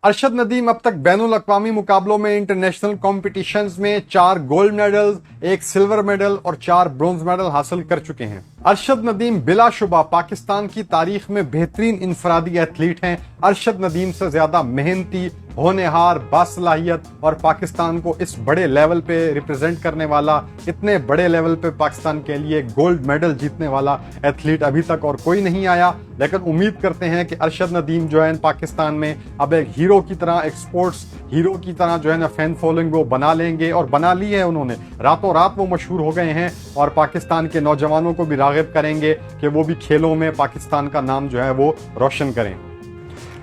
अरशद नदीम अब तक बैनुल अक़वामी मुकाबलों में इंटरनेशनल कॉम्पिटिशन्स में 4 गोल्ड मेडल्स, 1 सिल्वर मेडल और 4 ब्रोंज मेडल हासिल कर चुके हैं। अरशद नदीम बिलाशुबा पाकिस्तान की तारीख में बेहतरीन इंफरादी एथलीट हैं। अरशद नदीम से ज्यादा मेहनती, होनहार, बासलाहियत और पाकिस्तान को इस बड़े लेवल पे रिप्रेजेंट करने वाला, इतने बड़े लेवल पे पाकिस्तान के लिए गोल्ड मेडल जीतने वाला एथलीट अभी तक और कोई नहीं आया। लेकिन उम्मीद करते हैं कि अरशद नदीम जो है पाकिस्तान में अब एक हीरो की तरह, एक स्पोर्ट्स हीरो की तरह जो है ना फैन फॉलोइंग वो बना लेंगे, और बना ली है उन्होंने। रातों रात वो मशहूर हो गए हैं और पाकिस्तान के नौजवानों को भी राग़िब करेंगे कि वो भी खेलों में पाकिस्तान का नाम जो है वो रोशन करें।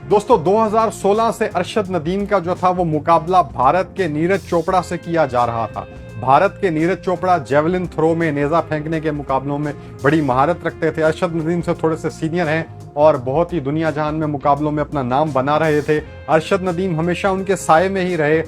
दोस्तों 2016 से अरशद नदीम का जो था वो मुकाबला भारत के नीरज चोपड़ा से किया जा रहा था। भारत के नीरज चोपड़ा जेवलिन थ्रो में, नेजा फेंकने के मुकाबलों में बड़ी महारत रखते थे। अरशद नदीम से थोड़े से सीनियर हैं और बहुत ही दुनिया जहान में मुकाबलों में अपना नाम बना रहे थे। अरशद नदीम हमेशा उनके साये में ही रहे,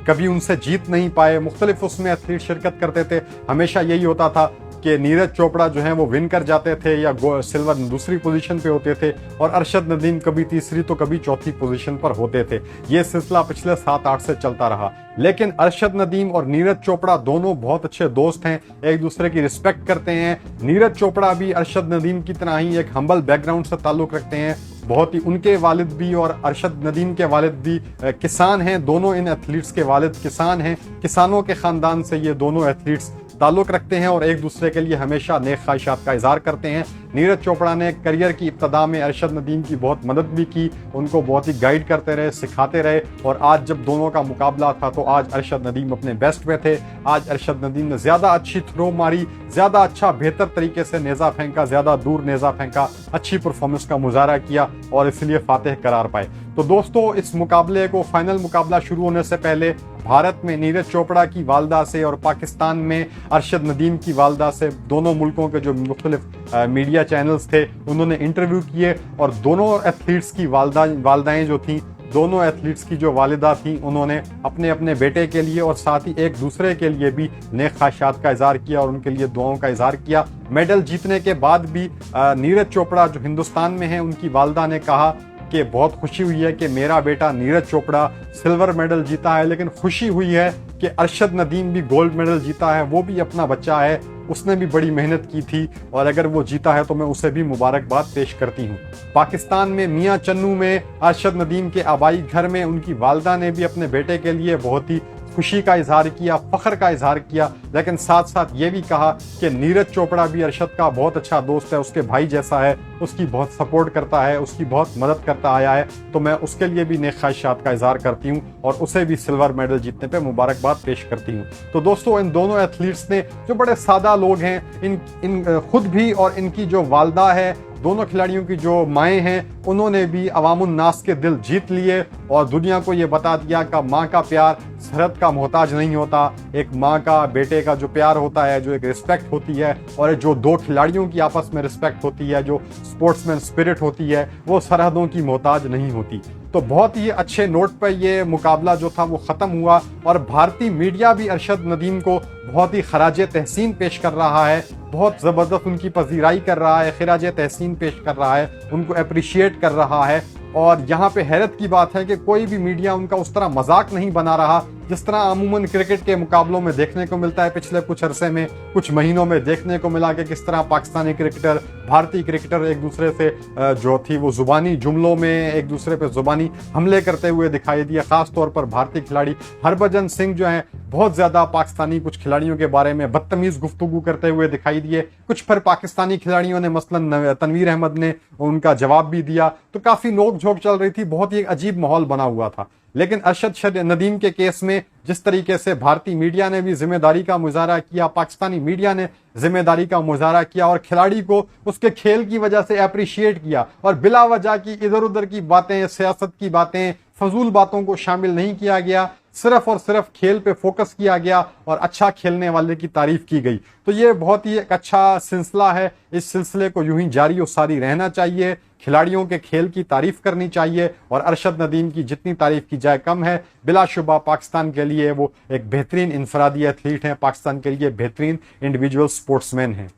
कभी उनसे जीत नहीं पाए। मुख्तलिफ उसमें एथलीट शिरकत करते थे, हमेशा यही होता था कि नीरज चोपड़ा जो हैं वो विन कर जाते थे या सिल्वर दूसरी पोजीशन पे होते थे, और अरशद नदीम कभी तीसरी तो कभी चौथी पोजीशन पर होते थे। ये सिलसिला पिछले 7-8 से चलता रहा। लेकिन अरशद नदीम और नीरज चोपड़ा दोनों बहुत अच्छे दोस्त हैं, एक दूसरे की रिस्पेक्ट करते हैं। नीरज चोपड़ा भी अरशद नदीम की तरह ही एक हम्बल बैकग्राउंड से ताल्लुक़ रखते हैं। बहुत ही उनके वालिद भी और अरशद नदीम के वालिद भी किसान हैं। दोनों इन एथलीट्स के वालिद किसान हैं। किसानों के ख़ानदान से ये दोनों एथलीट्स ताल्लुक़ रखते हैं और एक दूसरे के लिए हमेशा नेक ख्वाहिशात का इज़हार करते हैं। नीरज चोपड़ा ने करियर की इब्तदा में अरशद नदीम की बहुत मदद भी की, उनको बहुत ही गाइड करते रहे, सिखाते रहे, और आज जब दोनों का मुकाबला था तो आज अरशद नदीम अपने बेस्ट में थे। आज अरशद नदीम ने ज़्यादा अच्छी थ्रो मारी, ज़्यादा अच्छा बेहतर तरीके से नेज़ा फेंका, ज़्यादा दूर नेज़ा फेंका, अच्छी परफॉर्मेंस का मुजाहरा किया और इसलिए फातेह करार पाए। तो दोस्तों इस मुकाबले को, फाइनल मुकाबला शुरू होने से पहले भारत में नीरज चोपड़ा की वालदा से और पाकिस्तान में अरशद नदीम की वालदा से, दोनों मुल्कों के जो मुख्तलिफ मीडिया चैनल्स थे उन्होंने इंटरव्यू किए, और दोनों एथलीट्स की वालदाएँ जो थीं, दोनों एथलीट्स की जो वालिदा थी, उन्होंने अपने अपने बेटे के लिए और साथ ही एक दूसरे के लिए भी नेक ख्वाहिशात का इज़हार किया और उनके लिए दुआओं का इज़हार किया। मेडल जीतने के बाद भी नीरज चोपड़ा जो हिंदुस्तान में हैं, उनकी वालदा ने कहा कि बहुत खुशी हुई है कि मेरा बेटा नीरज चोपड़ा सिल्वर मेडल जीता है, लेकिन खुशी हुई है कि अरशद नदीम भी गोल्ड मेडल जीता है। वो भी अपना बच्चा है, उसने भी बड़ी मेहनत की थी, और अगर वो जीता है तो मैं उसे भी मुबारकबाद पेश करती हूँ। पाकिस्तान में मियाँ चन्नू में अरशद नदीम के आबाई घर में उनकी वालदा ने भी अपने बेटे के लिए बहुत ही खुशी का इजहार किया, फ़ख्र का इजहार किया, लेकिन साथ साथ ये भी कहा कि नीरज चोपड़ा भी अरशद का बहुत अच्छा दोस्त है, उसके भाई जैसा है, उसकी बहुत सपोर्ट करता है, उसकी बहुत मदद करता आया है, तो मैं उसके लिए भी नेक ख्वाहिशात का इजहार करती हूँ और उसे भी सिल्वर मेडल जीतने पे मुबारकबाद पेश करती हूँ। तो दोस्तों इन दोनों एथलीट्स ने, जो बड़े सादा लोग हैं, इन खुद भी और इनकी जो वालदा है, दोनों खिलाड़ियों की जो माएँ हैं, उन्होंने भी अवामुन नास के दिल जीत लिए और दुनिया को ये बता दिया कि माँ का प्यार सरहद का मोहताज नहीं होता। एक माँ का बेटे का जो प्यार होता है, जो एक रिस्पेक्ट होती है, और जो दो खिलाड़ियों की आपस में रिस्पेक्ट होती है, जो स्पोर्ट्समैन स्पिरिट होती है, वो सरहदों की मोहताज नहीं होती। तो बहुत ही अच्छे नोट पर ये मुकाबला जो था वो ख़त्म हुआ, और भारतीय मीडिया भी अरशद नदीम को बहुत ही खराज तहसीन पेश कर रहा है, बहुत ज़बरदस्त उनकी पजीराई कर रहा है, खराज तहसीन पेश कर रहा है, उनको अप्रिशिएट कर रहा है। और यहाँ पे हैरत की बात है कि कोई भी मीडिया उनका उस तरह मजाक नहीं बना रहा जिस तरह अमूमन क्रिकेट के मुकाबलों में देखने को मिलता है। पिछले कुछ अरसे में, कुछ महीनों में देखने को मिला कि किस तरह पाकिस्तानी क्रिकेटर, भारतीय क्रिकेटर एक दूसरे से जो थी वो ज़ुबानी जुमलों में एक दूसरे पे ज़ुबानी हमले करते हुए दिखाई दिए। ख़ास तौर पर भारतीय खिलाड़ी हरभजन सिंह जो हैं, बहुत ज़्यादा पाकिस्तानी कुछ खिलाड़ियों के बारे में बदतमीज़ गुफ्तगू करते हुए दिखाई दिए। कुछ पर पाकिस्तानी खिलाड़ियों ने, मसलन तनवीर अहमद ने, उनका जवाब भी दिया। तो काफ़ी नोक झोंक चल रही थी, बहुत ही एक अजीब माहौल बना हुआ था। लेकिन अरशद नदीम के केस में जिस तरीके से भारतीय मीडिया ने भी जिम्मेदारी का मुजाहरा किया, पाकिस्तानी मीडिया ने जिम्मेदारी का मुजाहरा किया और खिलाड़ी को उसके खेल की वजह से अप्रिशिएट किया, और बिला वजह की इधर उधर की बातें, सियासत की बातें, फजूल बातों को शामिल नहीं किया गया, सिर्फ और सिर्फ खेल पे फोकस किया गया और अच्छा खेलने वाले की तारीफ की गई। तो ये बहुत ही एक अच्छा सिलसिला है, इस सिलसिले को यूं ही जारी और सारी रहना चाहिए। खिलाड़ियों के खेल की तारीफ करनी चाहिए, और अरशद नदीम की जितनी तारीफ की जाए कम है। बिलाशुबा पाकिस्तान के लिए वो एक बेहतरीन इंफरादी एथलीट हैं, पाकिस्तान के लिए बेहतरीन इंडिविजुअल स्पोर्ट्समैन हैं।